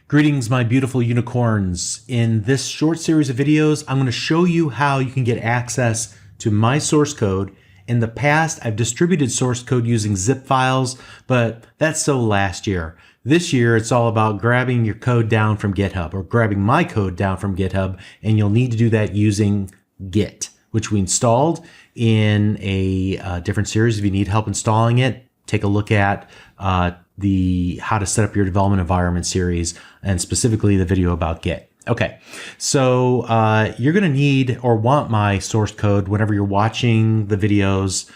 Greetings, my beautiful unicorns. In this short series of videos, I'm going to show you how you can get access to my source code. In the past, I've distributed source code using zip files, but that's so last year. This year, it's all about grabbing your code down from GitHub or grabbing my code down from GitHub, and you'll need to do that using Git, which we installed in a different series. If you need help installing it, take a look at the how to set up your development environment series, and specifically the video about Git. Okay, so you're going to need or want my source code whenever you're watching the videos.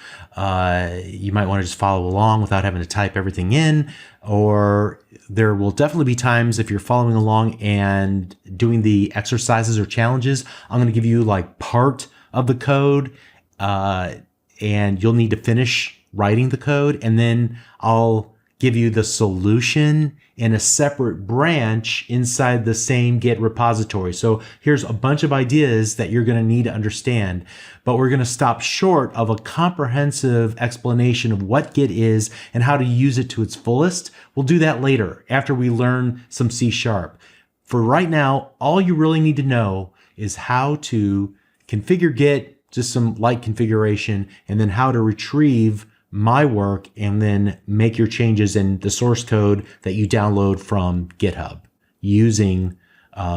You might want to just follow along without having to type everything in, or there will definitely be times if you're following along and doing the exercises or challenges, I'm going to give you like part of the code, and you'll need to finish writing the code, and then I'll give you the solution in a separate branch inside the same Git repository. So here's a bunch of ideas that you're going to need to understand, but we're going to stop short of a comprehensive explanation of what Git is and how to use it to its fullest. We'll do that later after we learn some C#. For right now, all you really need to know is how to configure Git, just some light configuration, and then how to retrieve my work and then make your changes in the source code that you download from GitHub using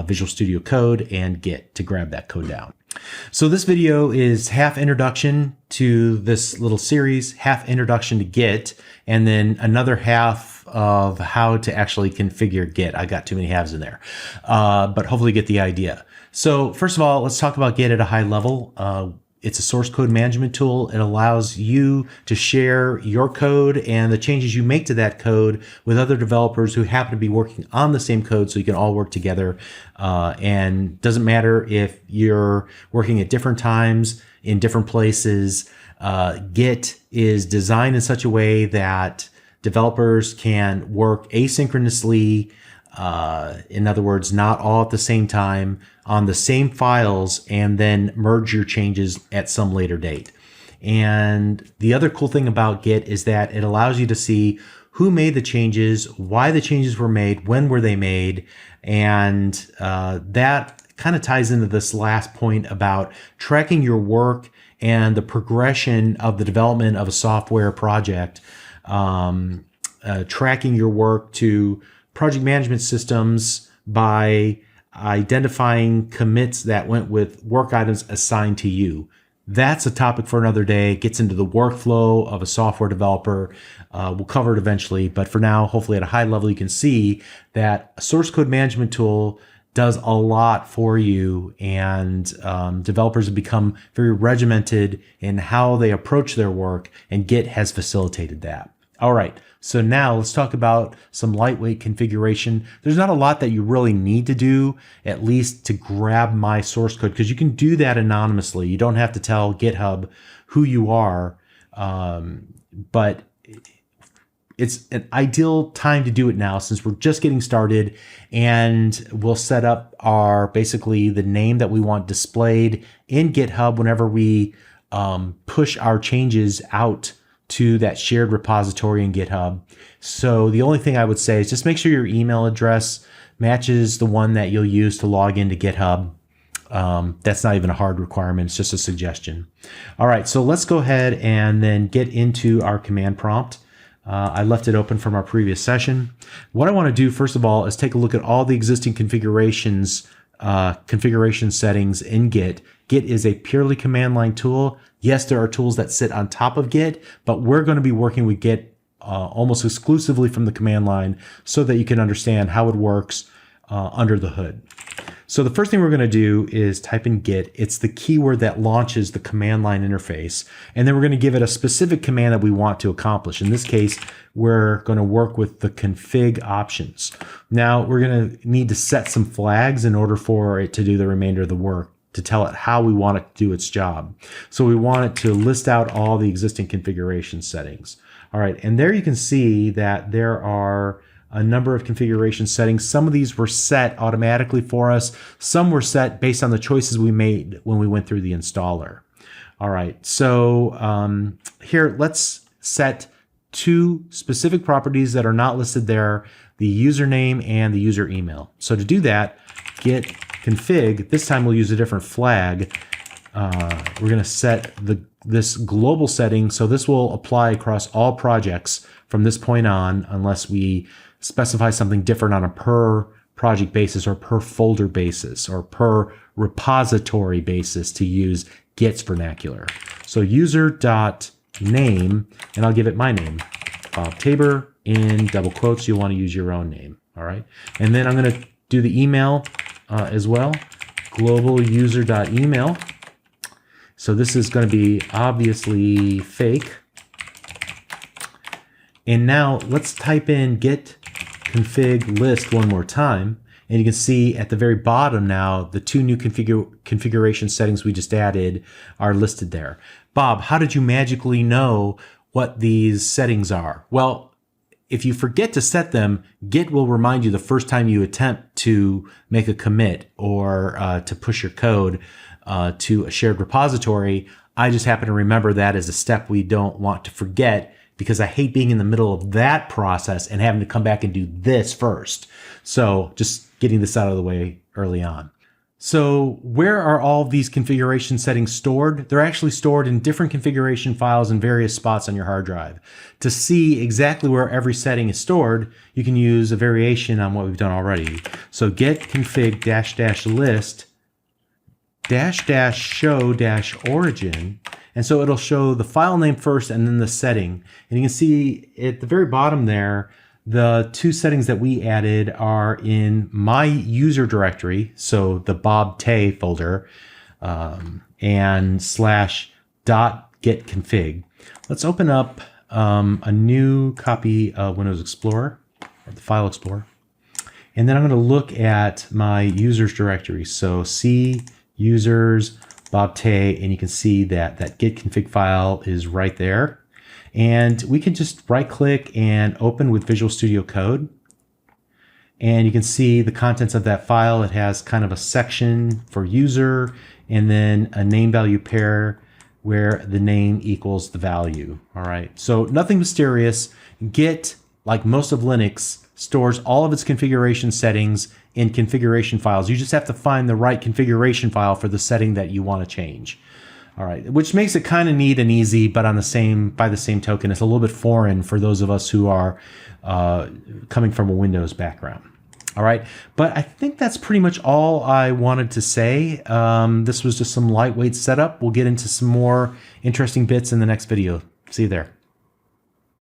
Visual Studio Code and Git to grab that code down. So this video is half introduction to this little series, half introduction to Git, and then another half of how to actually configure Git. I got too many halves in there, but hopefully you get the idea. So first of all, let's talk about Git at a high level. It's a source code management tool. It allows you to share your code and the changes you make to that code with other developers who happen to be working on the same code, so you can all work together. And doesn't matter if you're working at different times in different places. Git is designed in such a way that developers can work asynchronously. In other words, not all at the same time on the same files, and then merge your changes at some later date. And the other cool thing about Git is that it allows you to see who made the changes, why the changes were made, when were they made, and that kind of ties into this last point about tracking your work and the progression of the development of a software project, tracking your work to project management systems by identifying commits that went with work items assigned to you. That's a topic for another day. It gets into the workflow of a software developer. We'll cover it eventually, but for now, hopefully at a high level, you can see that a source code management tool does a lot for you, and developers have become very regimented in how they approach their work, and Git has facilitated that. All right, so now let's talk about some lightweight configuration. There's not a lot that you really need to do, at least to grab my source code, because you can do that anonymously. You don't have to tell GitHub who you are, but it's an ideal time to do it now since we're just getting started, and we'll set up our basically the name that we want displayed in GitHub whenever we push our changes out to that shared repository in GitHub. So the only thing I would say is just make sure your email address matches the one that you'll use to log into GitHub. That's not even a hard requirement, it's just a suggestion. All right, so let's go ahead and then get into our command prompt. I left it open from our previous session. What I want to do first of all is take a look at all the existing configurations, configuration settings in Git. Git is a purely command line tool. Yes, there are tools that sit on top of Git, but we're going to be working with Git almost exclusively from the command line so that you can understand how it works under the hood. So the first thing we're going to do is type in Git. It's the keyword that launches the command line interface. And then we're going to give it a specific command that we want to accomplish. In this case, we're going to work with the config options. Now we're going to need to set some flags in order for it to do the remainder of the work, to tell it how we want it to do its job. So we want it to list out all the existing configuration settings. All right, and there you can see that there are a number of configuration settings. Some of these were set automatically for us. Some were set based on the choices we made when we went through the installer. All right, so here let's set two specific properties that are not listed there, the username and the user email. So to do that, git config, this time we'll use a different flag. We're going to set this global setting, so this will apply across all projects from this point on, unless we specify something different on a per project basis or per folder basis or per repository basis to use Git's vernacular. So user.name, and I'll give it my name, Bob Tabor, in double quotes. You'll want to use your own name. All right. And then I'm going to do the email as well, global user.email. So this is going to be obviously fake. And now let's type in git config list one more time. And you can see at the very bottom now, the two new configuration settings we just added are listed there. Bob, how did you magically know what these settings are? Well, if you forget to set them, Git will remind you the first time you attempt to make a commit or to push your code to a shared repository. I just happen to remember that as a step we don't want to forget, because I hate being in the middle of that process and having to come back and do this first. So just getting this out of the way early on. So where are all these configuration settings stored? They're actually stored in different configuration files in various spots on your hard drive. To see exactly where every setting is stored, you can use a variation on what we've done already. So git config --list --show-origin. And so it'll show the file name first and then the setting. And you can see at the very bottom there, the two settings that we added are in my user directory, so the Bob Tay folder, and /.getconfig. Let's open up a new copy of Windows Explorer, or the File Explorer. And then I'm going to look at my users directory. So C users Bob Tay, and you can see that that git config file is right there. And we can just right click and open with Visual Studio Code. And you can see the contents of that file. It has kind of a section for user and then a name value pair where the name equals the value. All right. So nothing mysterious. Git, like most of Linux, stores all of its configuration settings in configuration files. You just have to find the right configuration file for the setting that you want to change. All right, which makes it kind of neat and easy, but by the same token, it's a little bit foreign for those of us who are coming from a Windows background. All right, but I think that's pretty much all I wanted to say. This was just some lightweight setup. We'll get into some more interesting bits in the next video. See you there.